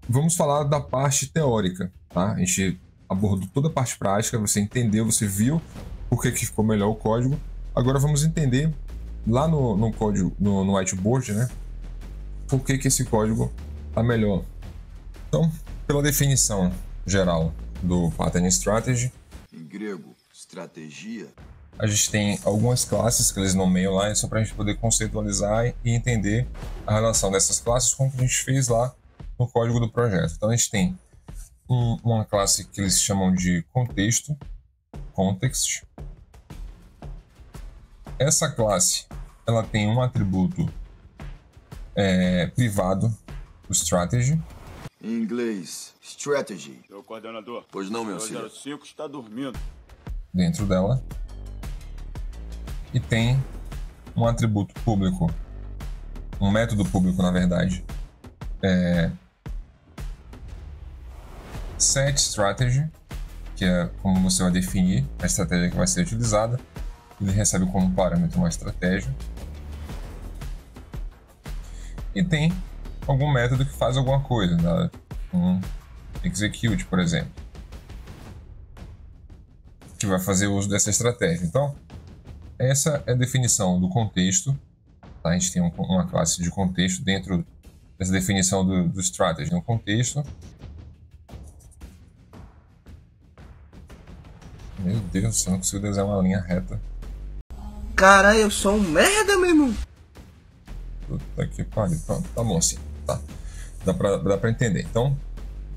vamos falar da parte teórica, tá? A gente abordou toda a parte prática, você entendeu, você viu por que ficou melhor o código. Agora vamos entender lá no código, no whiteboard, né? Por que esse código está melhor. Então, pela definição geral do Pattern Strategy, em grego, estratégia, a gente tem algumas classes que eles nomeiam lá, só para a gente poder conceitualizar e entender a relação dessas classes com o que a gente fez lá no código do projeto. Então a gente tem uma classe que eles chamam de contexto, context. Essa classe ela tem um atributo privado, o strategy. em inglês, strategy. Seu coordenador. Pois não, meu senhor. 005 está dormindo. Dentro dela. E tem um atributo público, um método público, na verdade, set strategy, que é como você vai definir a estratégia que vai ser utilizada. Ele recebe como parâmetro uma estratégia. E tem algum método que faz alguma coisa, né? Um execute, por exemplo, que vai fazer uso dessa estratégia. Então, essa é a definição do contexto. Tá? A gente tem uma classe de contexto dentro dessa definição do strategy. No contexto, meu Deus, eu não consigo desenhar uma linha reta. Caralho, eu sou um merda, meu irmão. Puta que pariu. Pronto, tá bom assim. Tá. Dá pra entender. Então,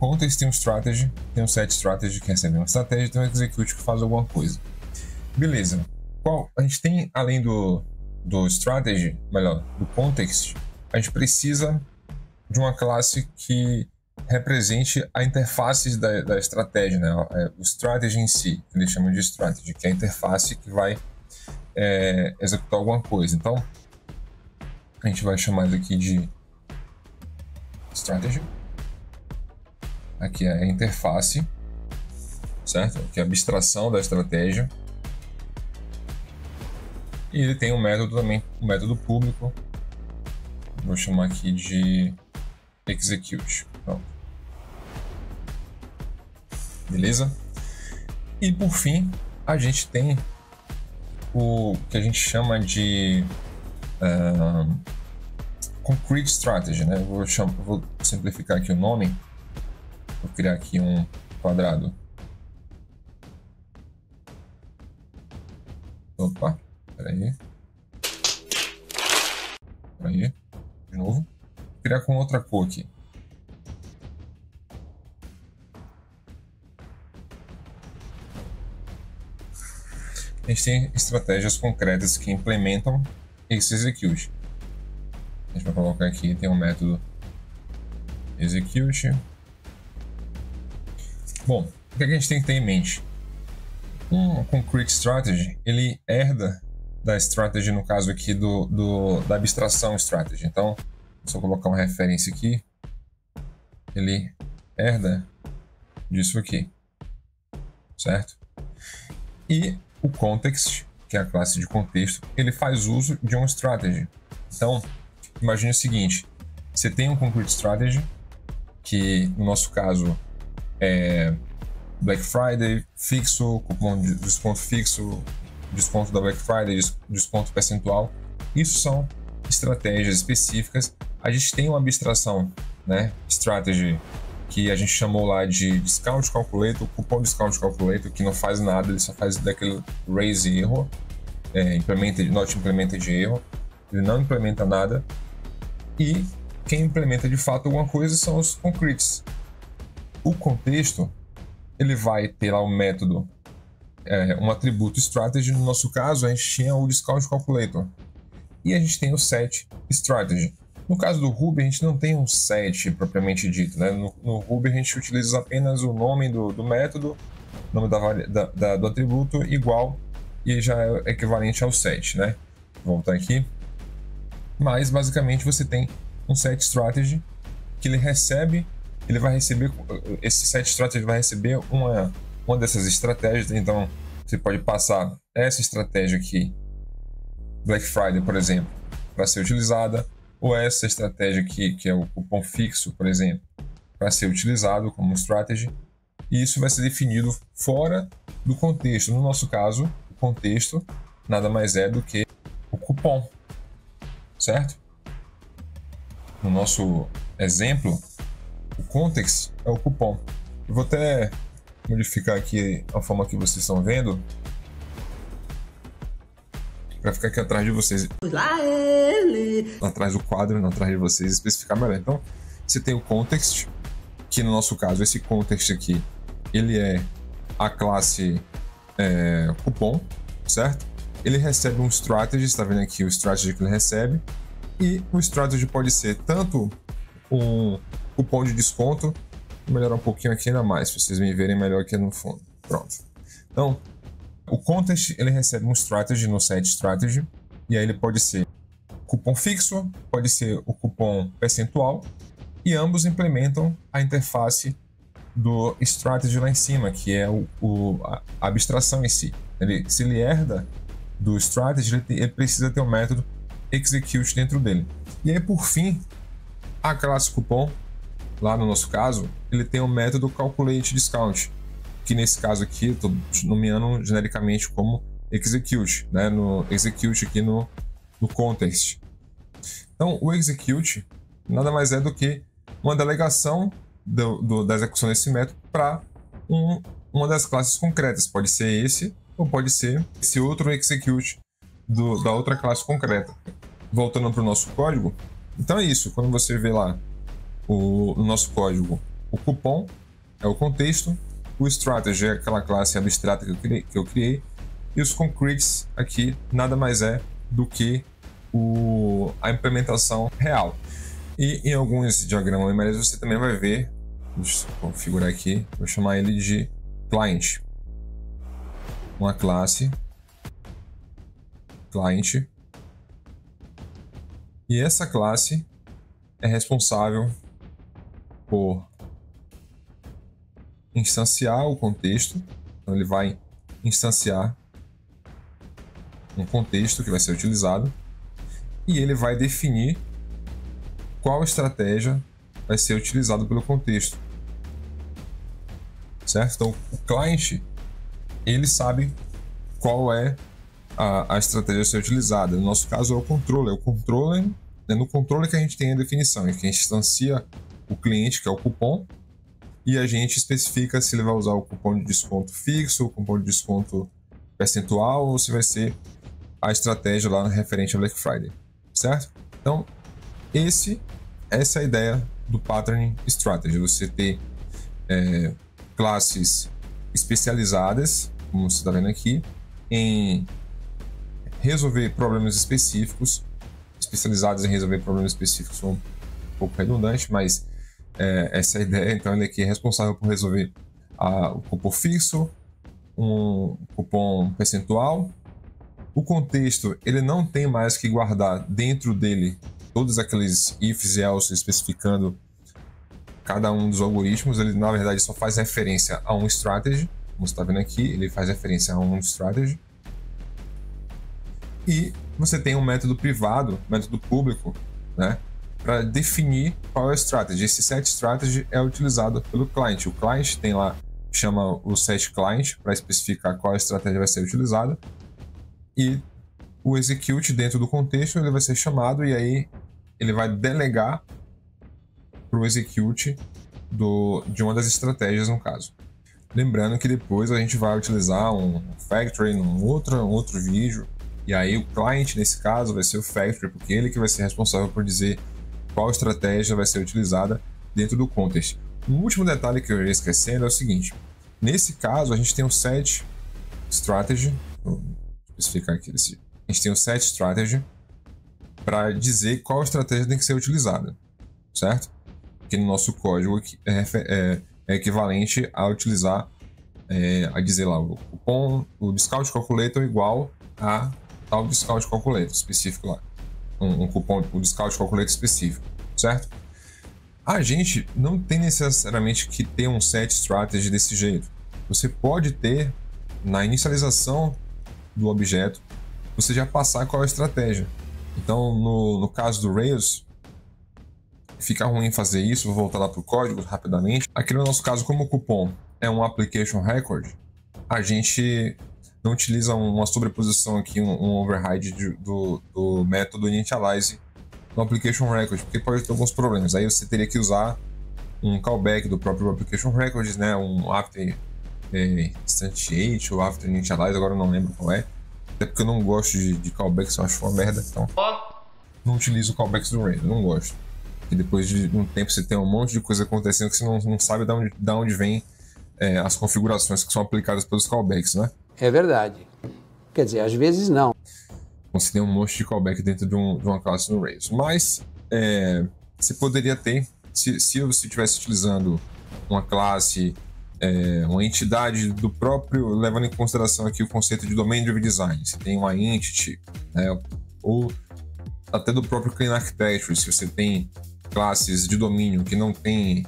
context tem um strategy, tem um set strategy que recebe uma estratégia e tem um execute que faz alguma coisa. Beleza. A gente tem, além do strategy, melhor, do context, a gente precisa de uma classe que represente a interface da estratégia, né? O strategy em si, que eles chamam de strategy, que é a interface que vai executar alguma coisa. Então, a gente vai chamar isso aqui de strategy. Aqui é a interface, certo? Aqui é a abstração da estratégia. E ele tem um método também, um método público. Vou chamar aqui de execute. Pronto. Beleza? E por fim, a gente tem o que a gente chama de concrete strategy, né? Vou simplificar aqui o nome. Vou criar aqui um quadrado. Opa, peraí. De novo. Vou criar com outra cor aqui. A gente tem estratégias concretas que implementam esse execute. A gente vai colocar aqui, tem um método execute. Bom, o que a gente tem que ter em mente? Um concrete strategy, ele herda da strategy, no caso aqui da abstração strategy. Então, se eu colocar uma referência aqui, ele herda disso aqui, certo? E o context, que é a classe de contexto, ele faz uso de um strategy. Então, imagine o seguinte, você tem um concrete strategy, que no nosso caso é Black Friday, fixo, cupom de desconto fixo, desconto da Black Friday, desconto percentual. Isso são estratégias específicas. A gente tem uma abstração, né, strategy, que a gente chamou lá de discount calculator, cupom discount calculator, que não faz nada, ele só faz daquele raise erro, not implemented erro, ele não implementa nada. E quem implementa de fato alguma coisa são os concretes. O contexto, ele vai ter lá um método, um atributo strategy. No nosso caso, a gente tinha o discount calculator. E a gente tem o set strategy. No caso do Ruby, a gente não tem um set propriamente dito, né? No Ruby, a gente utiliza apenas o nome do método, o nome do atributo igual, e já é equivalente ao set, né? Vou voltar aqui. Mas, basicamente, você tem um set strategy que ele vai receber, esse set strategy vai receber uma dessas estratégias. Então, você pode passar essa estratégia aqui, Black Friday, por exemplo, para ser utilizada, ou essa estratégia aqui, que é o cupom fixo, por exemplo, para ser utilizado como strategy, e isso vai ser definido fora do contexto. No nosso caso, o contexto nada mais é do que o cupom, certo? No nosso exemplo, o context é o cupom. Eu vou até modificar aqui a forma que vocês estão vendo, para ficar aqui atrás de vocês, Lá ele. atrás do quadro, não atrás de vocês, especificar melhor. Então, você tem o context, que no nosso caso, esse context aqui, ele é a classe cupom, certo? Ele recebe um strategy, está vendo aqui o strategy que ele recebe, e o strategy pode ser tanto um cupom de desconto, vou melhorar um pouquinho aqui ainda mais, para vocês me verem melhor aqui no fundo. Pronto. Então, o context, ele recebe um strategy no set strategy, e aí ele pode ser cupom fixo, pode ser o cupom percentual, e ambos implementam a interface do strategy lá em cima, que é a abstração em si. Se ele herda do strategy, ele precisa ter um método execute dentro dele. E aí, por fim, a classe cupom, lá no nosso caso, ele tem um método calculate discount, que nesse caso aqui, estou nomeando genericamente como execute, né? No execute aqui no context. Então, o execute nada mais é do que uma delegação da execução desse método para uma das classes concretas. Pode ser esse, ou pode ser esse outro execute da outra classe concreta. Voltando para o nosso código, então é isso. Quando você vê lá no nosso código, o cupom é o contexto, o strategy é aquela classe abstrata que eu criei, e os concretes aqui nada mais é do que a implementação real. E em alguns diagramas MLS você também vai ver, deixa eu configurar aqui, vou chamar ele de client. Uma classe client. E essa classe é responsável por instanciar o contexto. Então ele vai instanciar um contexto que vai ser utilizado e ele vai definir qual estratégia vai ser utilizada pelo contexto, certo? Então o client, ele sabe qual é a estratégia a ser utilizada. No nosso caso é o controller. É no controller que a gente tem a definição, que a gente instancia o cliente, que é o cupom, e a gente especifica se ele vai usar o cupom de desconto fixo, o cupom de desconto percentual, ou se vai ser a estratégia lá referente ao Black Friday, certo? Então, essa é a ideia do Pattern Strategy, você ter classes especializadas, como você está vendo aqui, em resolver problemas específicos. Especializados em resolver problemas específicos são um pouco redundante, mas essa é a ideia. Então ele aqui é responsável por resolver o cupom fixo, um cupom percentual. O contexto, ele não tem mais que guardar dentro dele todos aqueles ifs e else especificando cada um dos algoritmos. Ele na verdade só faz referência a um strategy, como você está vendo aqui, ele faz referência a um strategy. E você tem um método privado, método público, né, para definir qual é a strategy. Esse set strategy é utilizado pelo client. O client tem lá, chama o set client para especificar qual estratégia vai ser utilizada. E o execute dentro do contexto ele vai ser chamado e aí ele vai delegar para o execute de uma das estratégias no caso. Lembrando que depois a gente vai utilizar um factory num outro vídeo. E aí o client, nesse caso, vai ser o factory, porque ele que vai ser responsável por dizer qual estratégia vai ser utilizada dentro do context. Um último detalhe que eu ia esquecendo é o seguinte. Nesse caso, a gente tem um set strategy. Vou especificar aqui. A gente tem um set strategy para dizer qual estratégia tem que ser utilizada, certo? Que no nosso código é equivalente a utilizar, a dizer lá, o cupom, o discount calculator igual a tal discount calculator específico lá. Um cupom, o discount calculator específico, certo? A gente não tem necessariamente que ter um set strategy desse jeito. Você pode ter, na inicialização do objeto, você já passar qual é a estratégia. Então, no caso do Rails, fica ruim fazer isso, vou voltar lá para o código rapidamente. Aqui no nosso caso, como o cupom é um application record, a gente não utiliza uma sobreposição aqui, um override do método initialize no application record, porque pode ter alguns problemas. Aí você teria que usar um callback do próprio application records, né? Um after instantiate ou after initialize, agora eu não lembro qual é. Até porque eu não gosto de callbacks, eu acho uma merda, então não utilizo callbacks do Rails, eu não gosto. E depois de um tempo você tem um monte de coisa acontecendo que você não sabe de onde vem as configurações que são aplicadas pelos callbacks, né? É verdade. Quer dizer, às vezes não. Você tem um monte de callback dentro de uma classe no Rails. Mas você poderia ter, se você estivesse utilizando uma classe, uma entidade do próprio, levando em consideração aqui o conceito de Domain Driven Design, você tem uma entity, né, ou até do próprio Clean Architecture, se você tem classes de domínio que não tem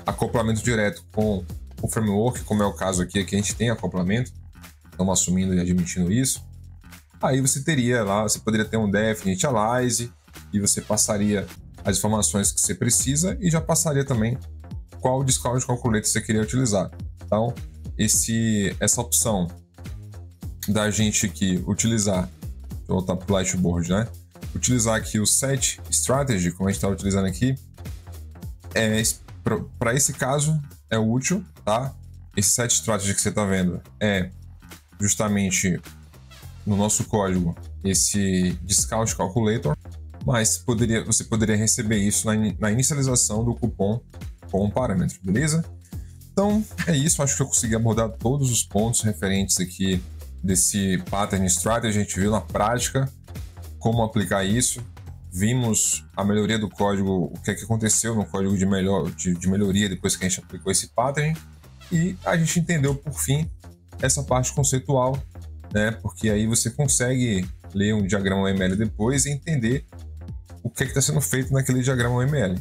acoplamento direto com o framework, como é o caso aqui, que a gente tem acoplamento, estamos assumindo e admitindo isso. Aí você teria lá, você poderia ter um def initialize e você passaria as informações que você precisa e já passaria também qual discount calculator você queria utilizar. Então, essa opção da gente aqui utilizar, deixa eu voltar para o Lightboard, né? Utilizar aqui o set strategy, como a gente está utilizando aqui, para esse caso é útil, tá? Esse set strategy que você está vendo é justamente no nosso código esse discount calculator, mas você poderia receber isso na inicialização do cupom com um parâmetro, beleza? Então é isso, acho que eu consegui abordar todos os pontos referentes aqui desse pattern strategy. A gente viu na prática como aplicar isso, vimos a melhoria do código, o que é que aconteceu no código de melhoria depois que a gente aplicou esse pattern, e a gente entendeu por fim essa parte conceitual, né? Porque aí você consegue ler um diagrama UML depois e entender o que está sendo feito naquele diagrama UML.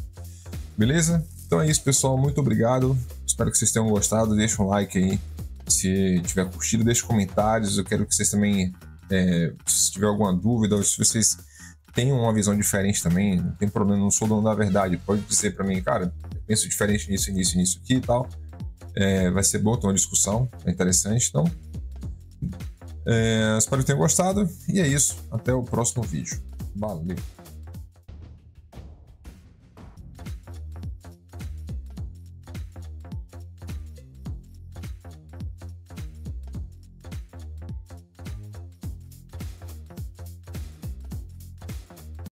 Beleza? Então é isso, pessoal. Muito obrigado. Espero que vocês tenham gostado. Deixa um like aí se tiver curtido. Deixa comentários. Eu quero que vocês também, se tiver alguma dúvida ou se vocês têm uma visão diferente também, não tem problema, não sou dono da verdade. Pode dizer para mim, cara, eu penso diferente nisso aqui e tal. Vai ser bom ter uma discussão. É interessante. Então, espero que tenham gostado. E é isso. Até o próximo vídeo. Valeu!